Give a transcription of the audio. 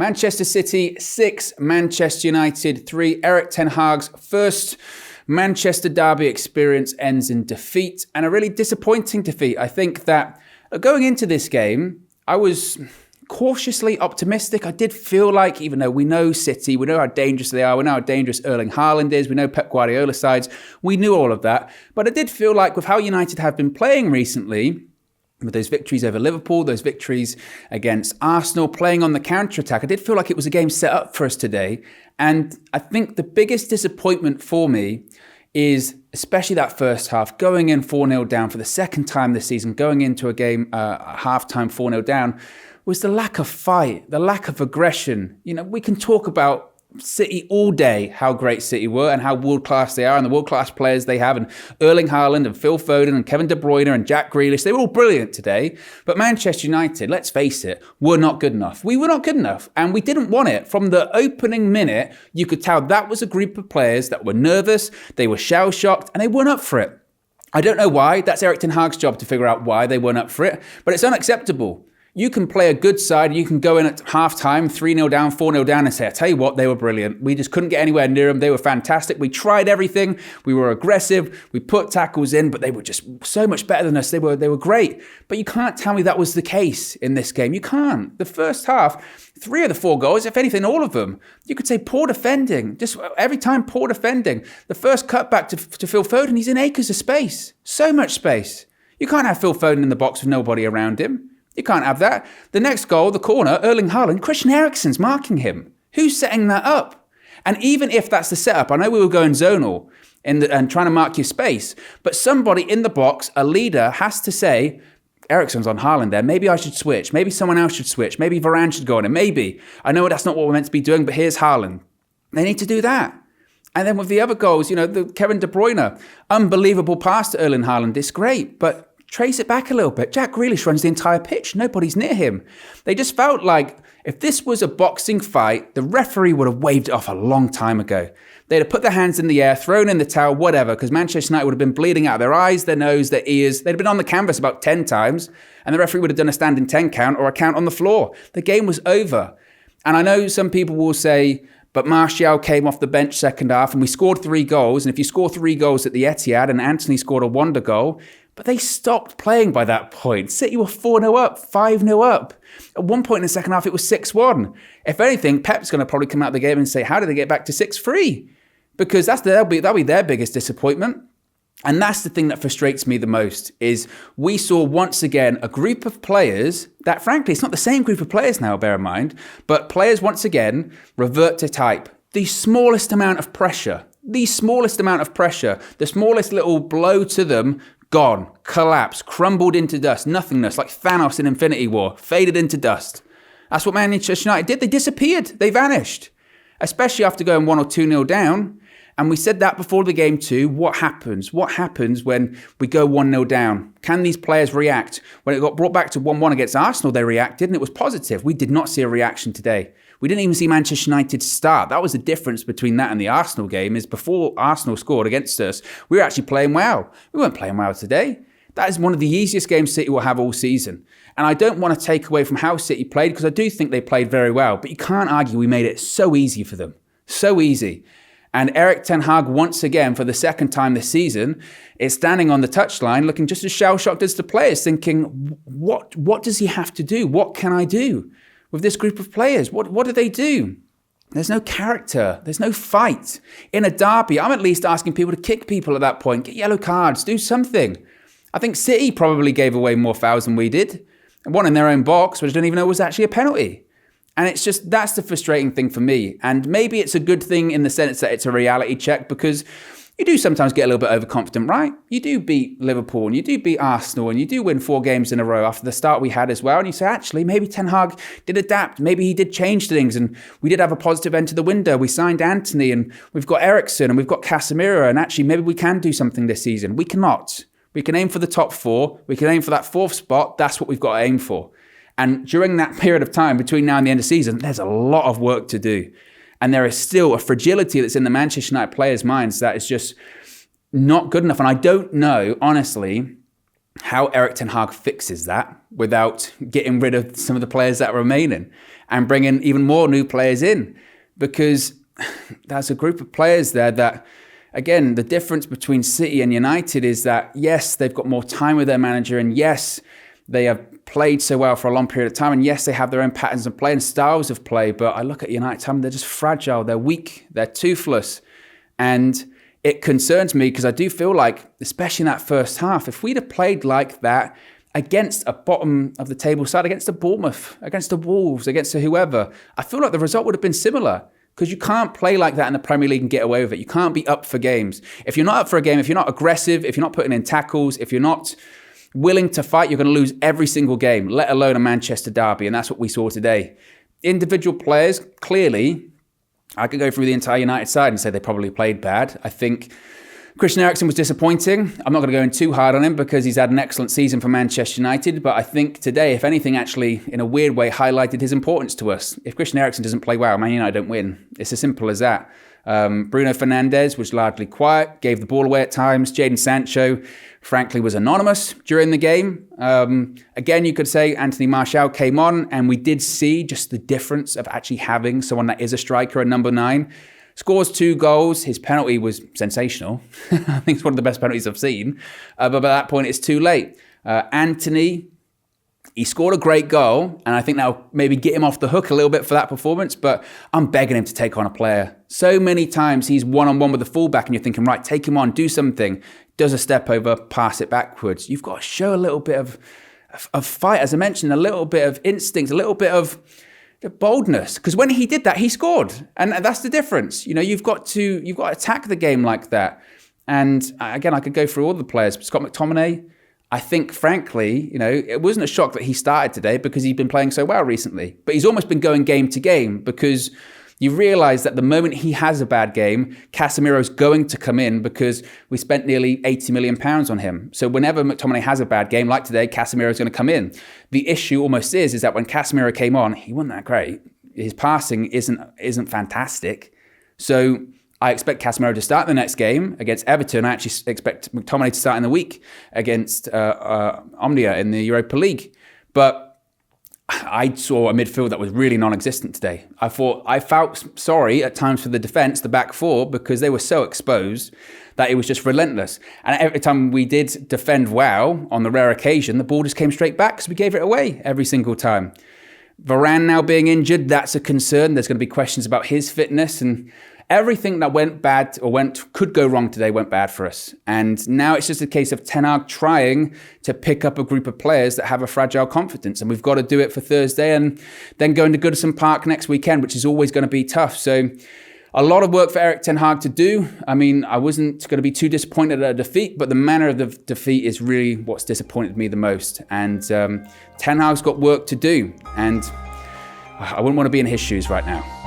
Manchester City 6, Manchester United 3. Erik ten Hag's first Manchester derby experience ends in defeat, and a really disappointing defeat. I think that going into this game, I was cautiously optimistic. I did feel like, even though we know City, we know how dangerous they are, we know how dangerous Erling Haaland is, we know Pep Guardiola sides, we knew all of that. But I did feel like with how United have been playing recently, with those victories over Liverpool, those victories against Arsenal, playing on the counter-attack, I did feel like it was a game set up for us today. And I think the biggest disappointment for me is especially that first half, going in 4-0 down for the second time this season, going into a game half-time 4-0 down, was the lack of fight, the lack of aggression. You know, we can talk about City all day, how great City were and how world-class they are and the world-class players they have, and Erling Haaland and Phil Foden and Kevin De Bruyne and Jack Grealish, they were all brilliant today. But Manchester United, let's face it, were not good enough. We were not good enough, and we didn't want it. From the opening minute, you could tell that was a group of players that were nervous, they were shell-shocked, and they weren't up for it. I don't know why. That's Erik ten Hag's job to figure out why they weren't up for it, but it's unacceptable. You can play a good side, you can go in at half-time, 3-0 down, 4-0 down, and say, I tell you what, they were brilliant. We just couldn't get anywhere near them. They were fantastic. We tried everything. We were aggressive. We put tackles in, but they were just so much better than us. They were great. But you can't tell me that was the case in this game. You can't. The first half, 3 of the 4 goals, if anything, all of them, you could say poor defending. Just every time, poor defending. The first cutback to Phil Foden, he's in acres of space. So much space. You can't have Phil Foden in the box with nobody around him. You can't have that. The next goal, the corner, Erling Haaland, Christian Eriksen's marking him. Who's setting that up? And even if that's the setup, I know we were going zonal and trying to mark your space, but somebody in the box, a leader, has to say, Eriksen's on Haaland there, maybe I should switch, maybe someone else should switch, maybe Varane should go on it, maybe. I know that's not what we're meant to be doing, but here's Haaland. They need to do that. And then with the other goals, you know, the Kevin De Bruyne, unbelievable pass to Erling Haaland, it's great, but trace it back a little bit. Jack Grealish runs the entire pitch. Nobody's near him. They just felt like if this was a boxing fight, the referee would have waved it off a long time ago. They'd have put their hands in the air, thrown in the towel, whatever, because Manchester United would have been bleeding out of their eyes, their nose, their ears. They'd have been on the canvas about 10 times, and the referee would have done a standing 10 count or a count on the floor. The game was over. And I know some people will say, but Martial came off the bench second half, and we scored 3 goals. And if you score 3 goals at the Etihad, and Antony scored a wonder goal, but they stopped playing by that point. City were 4-0 up, 5-0 up. At one point in the second half, it was 6-1. If anything, Pep's going to probably come out of the game and say, how did they get back to 6-3? Because that'll be their biggest disappointment. And that's the thing that frustrates me the most, is we saw once again a group of players that, frankly, it's not the same group of players now, bear in mind, but players once again revert to type. The smallest amount of pressure, the smallest little blow to them, gone, collapsed, crumbled into dust, nothingness, like Thanos in Infinity War, faded into dust. That's what Manchester United did. They disappeared. They vanished, especially after going 1 or 2-0 down. And we said that before the game too. What happens? What happens when we go 1-0 down? Can these players react? When it got brought back to 1-1 against Arsenal, they reacted, and it was positive. We did not see a reaction today. We didn't even see Manchester United start. That was the difference between that and the Arsenal game, is before Arsenal scored against us, we were actually playing well. We weren't playing well today. That is one of the easiest games City will have all season. And I don't want to take away from how City played, because I do think they played very well. But you can't argue we made it so easy for them. So easy. And Erik ten Hag, once again, for the second time this season, is standing on the touchline looking just as shell-shocked as the players, thinking, what does he have to do? What can I do with this group of players? What do they do? There's no character. There's no fight. In a derby, I'm at least asking people to kick people at that point, get yellow cards, do something. I think City probably gave away more fouls than we did. One in their own box, which I don't even know was actually a penalty. And it's just, that's the frustrating thing for me. And maybe it's a good thing in the sense that it's a reality check, because you do sometimes get a little bit overconfident, right? You do beat Liverpool and you do beat Arsenal and you do win 4 games in a row after the start we had as well. And you say, actually, maybe Ten Hag did adapt. Maybe he did change things, and we did have a positive end to the window. We signed Antony, and we've got Eriksen, and we've got Casemiro, and actually maybe we can do something this season. We cannot. We can aim for the top 4. We can aim for that 4th spot. That's what we've got to aim for. And during that period of time between now and the end of the season, there's a lot of work to do. And there is still a fragility that's in the Manchester United players' minds that is just not good enough. And I don't know, honestly, how Erik ten Hag fixes that without getting rid of some of the players that are remaining and bringing even more new players in, because there's a group of players there that, again, the difference between City and United is that, yes, they've got more time with their manager, and yes, they have played so well for a long period of time, and yes, they have their own patterns of play and styles of play, but I look at United time, they're just fragile, they're weak, they're toothless, and it concerns me because I do feel like, especially in that first half, if we'd have played like that against a bottom of the table side, against a Bournemouth, against the Wolves, against a whoever, I feel like the result would have been similar. Because you can't play like that in the Premier League and get away with it. You can't be up for games. If you're not up for a game, if you're not aggressive, if you're not putting in tackles, if you're not willing to fight, you're going to lose every single game, let alone a Manchester derby. And that's what we saw today. Individual players, clearly, I could go through the entire United side and say they probably played bad. I think Christian Eriksen was disappointing. I'm not going to go in too hard on him because he's had an excellent season for Manchester United. But I think today, if anything, actually, in a weird way, highlighted his importance to us. If Christian Eriksen doesn't play well, Man United don't win. It's as simple as that. Bruno Fernandes was largely quiet, gave the ball away at times. Jadon Sancho, frankly, was anonymous during the game. Again, you could say Anthony Martial came on, and we did see just the difference of actually having someone that is a striker at number 9. Scores 2 goals. His penalty was sensational. I think it's one of the best penalties I've seen. But by that point, it's too late. Anthony, he scored a great goal, and I think that'll maybe get him off the hook a little bit for that performance, but I'm begging him to take on a player. So many times he's one-on-one with the fullback, and you're thinking, right, take him on, do something. Does a step over, pass it backwards. You've got to show a little bit of fight, as I mentioned, a little bit of instinct, a little bit of boldness, because when he did that, he scored, and that's the difference. You know, you've got to attack the game like that. And again, I could go through all the players. Scott McTominay, I think, frankly, you know, it wasn't a shock that he started today because he'd been playing so well recently. But he's almost been going game to game because you realise that the moment he has a bad game, Casemiro's going to come in because we spent nearly £80 million on him. So whenever McTominay has a bad game, like today, Casemiro's going to come in. The issue almost is that when Casemiro came on, he wasn't that great. His passing isn't fantastic. So I expect Casemiro to start the next game against Everton. I actually expect McTominay to start in the week against Omnia in the Europa League. But I saw a midfield that was really non-existent today. I felt sorry at times for the defence, the back four, because they were so exposed that it was just relentless. And every time we did defend well, on the rare occasion, the ball just came straight back because we gave it away every single time. Varane now being injured, that's a concern. There's going to be questions about his fitness, and everything that went bad or could go wrong today went bad for us. And now it's just a case of Ten Hag trying to pick up a group of players that have a fragile confidence. And we've got to do it for Thursday and then go into Goodison Park next weekend, which is always going to be tough. So a lot of work for Erik ten Hag to do. I mean, I wasn't going to be too disappointed at a defeat, but the manner of the defeat is really what's disappointed me the most. And Ten Hag's got work to do. And I wouldn't want to be in his shoes right now.